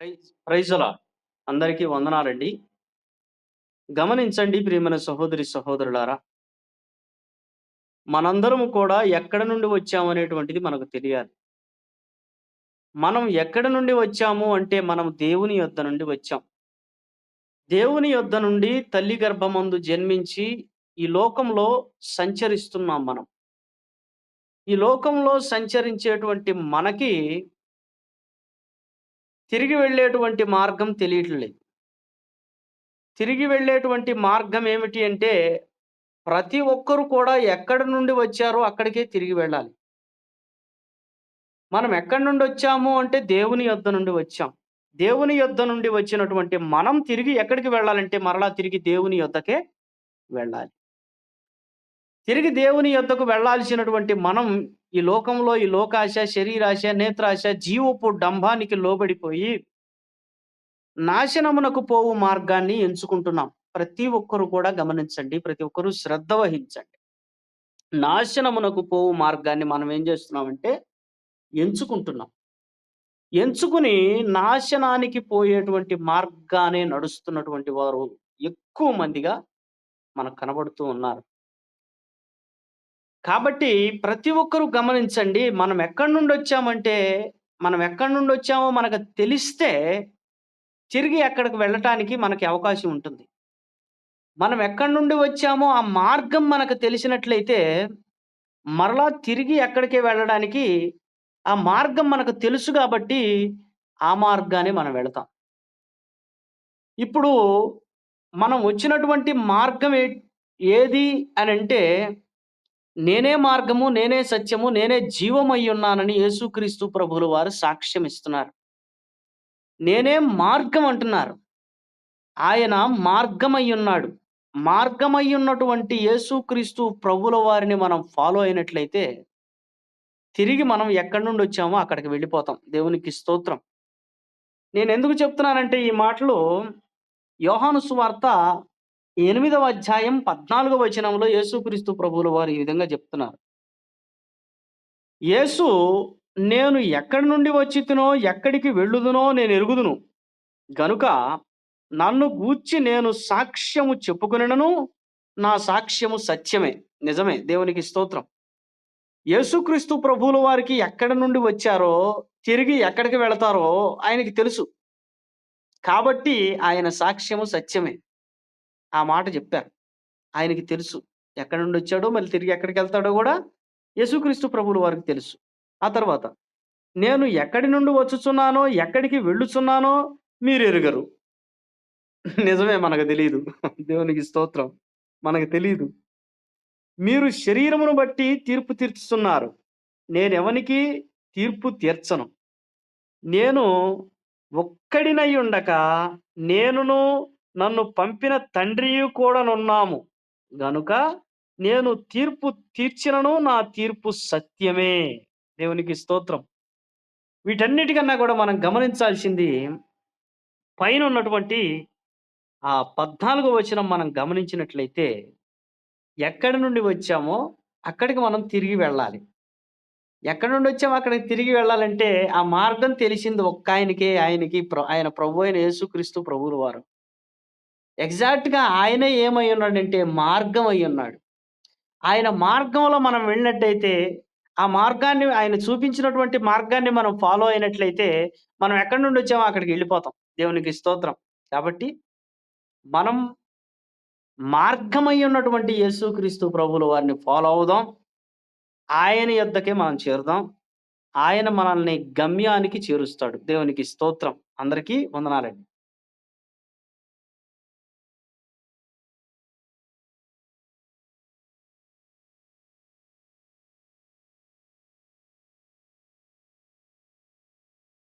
Praise lord. అందరికీ వందనాలండి. గమనించండి ప్రియమైన సహోదరి, సహోదరులారా. మనందరము కూడా ఎక్కడి నుండి వచ్చామనేటువంటిది మనకు తెలియాలి. మనం ఎక్కడి నుండి వచ్చాము అంటే మనం దేవుని యొద్ద నుండి వచ్చాం. దేవుని యొద్ద నుండి తల్లి గర్భమందు జన్మించి ఈ లోకంలో సంచరిస్తున్నాం మనం. ఈ లోకంలో సంచరించేటువంటి మనకి తిరిగి వెళ్ళేటువంటి మార్గం తెలియట్లేదు. తిరిగి వెళ్ళేటువంటి మార్గం ఏమిటి అంటే ప్రతి ఒక్కరు కూడా ఎక్కడి నుండి వచ్చారో అక్కడికే తిరిగి వెళ్ళాలి. మనం ఎక్కడి నుండొచ్చాము అంటే దేవుని యొద్ద నుండి వచ్చాం. దేవుని యొద్ద నుండి వచ్చినటువంటి మనం తిరిగి ఎక్కడికి వెళ్ళాలంటే మరలా తిరిగి దేవుని యొద్దకే వెళ్ళాలి. తిరిగి దేవుని యొద్దకు వెళ్ళాల్సినటువంటి మనం ఈ లోకంలో ఈ లోకాశ, శరీరాశ, నేత్రాశ, జీవపు డంబానికి లోబడిపోయి నాశనమునకు పోవు మార్గాన్ని ఎంచుకుంటున్నాం. ప్రతి ఒక్కరు కూడా గమనించండి. ప్రతి ఒక్కరు శ్రద్ధ వహించండి. నాశనమునకు పోవు మార్గాన్ని మనం ఏం చేస్తున్నామంటే ఎంచుకుంటున్నాం. ఎంచుకుని నాశనానికి పోయేటువంటి మార్గానే నడుస్తున్నటువంటి వారు ఎక్కువ మందిగా మనకు కనబడుతూ ఉన్నారు. కాబట్టి ప్రతి ఒక్కరు గమనించండి. మనం ఎక్కడి నుండొచ్చామో మనకు తెలిస్తే తిరిగి అక్కడికి వెళ్ళటానికి మనకి అవకాశం ఉంటుంది. మనం ఎక్కడి నుండి వచ్చామో ఆ మార్గం మనకు తెలిసినట్లయితే మరలా తిరిగి ఎక్కడికి వెళ్ళడానికి ఆ మార్గం మనకు తెలుసు గాబట్టి, ఆ మార్గానే మనం వెళతాం. ఇప్పుడు మనం వచ్చినటువంటి మార్గం ఏది అనంటే, నేనే మార్గము, నేనే సత్యము, నేనే జీవమయ్యున్నానని యేసుక్రీస్తు ప్రభువుల వారు సాక్ష్యం ఇస్తున్నారు. నేనే మార్గం అంటున్నారు. ఆయన మార్గమయ్యున్నాడు. మార్గమయ్యున్నటువంటి యేసుక్రీస్తు ప్రభువుల వారిని మనం ఫాలో అయినట్లయితే తిరిగి మనం ఎక్కడి నుండొచ్చామో అక్కడికి వెళ్ళిపోతాం. దేవునికి స్తోత్రం. నేనెందుకు చెప్తున్నానంటే ఈ మాటలు యోహాను సువార్త 8వ అధ్యాయం 14వ వచనంలో యేసుక్రీస్తు ప్రభువుల వారు ఈ విధంగా చెప్తున్నారు. యేసు నేను ఎక్కడి నుండి వచ్చితినో, ఎక్కడికి వెళ్ళుదునో నేనెరుగుదును. గనుక నన్ను గూర్చి నేను సాక్ష్యము చెప్పుకొనెదను. నా సాక్ష్యము సత్యమే. నిజమే. దేవునికి స్తోత్రం. యేసుక్రీస్తు ప్రభువుల వారికి ఎక్కడి నుండి వచ్చారో, తిరిగి ఎక్కడికి వెళతారో ఆయనకి తెలుసు. కాబట్టి ఆయన సాక్ష్యము సత్యమే. ఆ మాట జెప్పారు. ఆయనకి తెలుసు. ఎక్కడి నుండొచ్చాడో, మళ్ళీ తిరిగి ఎక్కడికెళ్తాడో గూడా యేసుక్రీస్తు ప్రభువుల వారికి తెలుసు. ఆ తర్వాత నేను ఎక్కడి నుండి వచ్చుచున్నానో, ఎక్కడికి వెళ్ళుచున్నానో మీరెరుగరు. నిజమే మనకు తెలీదు. దేవునికి స్తోత్రం. మనకు తెలీదు. మీరు శరీరమును బట్టి తీర్పు తీర్చుతున్నారు. నేనెవనికీ తీర్పు తీర్చను. నేను ఒక్కడినయ్యుండక నేనును నన్ను పంపిన తండ్రియు కూడానున్నాము. గనుక నేను తీర్పు తీర్చినను నా తీర్పు సత్యమే. దేవునికి స్తోత్రం. వీటన్నిటికన్నా కూడా మనం గమనించాల్సింది పైనున్నటువంటి ఆ 14వ వచనం మనం గమనించినట్లయితే, ఎక్కడి నుండి వచ్చామో అక్కడికి మనం తిరిగి వెళ్ళాలి. ఎక్కడి నుండొచ్చామో అక్కడికి తిరిగి వెళ్ళాలంటే, ఆ మార్గం తెలిసింది ఒక్కాయనకే, ఆయన ప్రభువైన యేసుక్రీస్తు ప్రభువుల వారు. ఎగ్జాక్ట్‌గా ఆయనే ఏమయ్యున్నాడంటే మార్గం అయ్యున్నాడు. ఆయన మార్గంలో మనం వెళ్ళినట్టయితే, ఆ మార్గాన్ని ఆయన చూపించినటువంటి మార్గాన్ని మనం ఫాలో అయినట్లయితే, మనం ఎక్కడి నుండొచ్చామో అక్కడికెళ్ళిపోతాం. దేవునికి స్తోత్రం. కాబట్టి మనం మార్గమయ్యున్నటువంటి యేసుక్రీస్తు ప్రభువుల వారిని ఫాలో అవుదాం. ఆయన యొద్దకే మనం చేరుదాం. ఆయన మనల్ని గమ్యానికి చేరుస్తాడు. దేవునికి స్తోత్రం. అందరికీ వందనాలండి.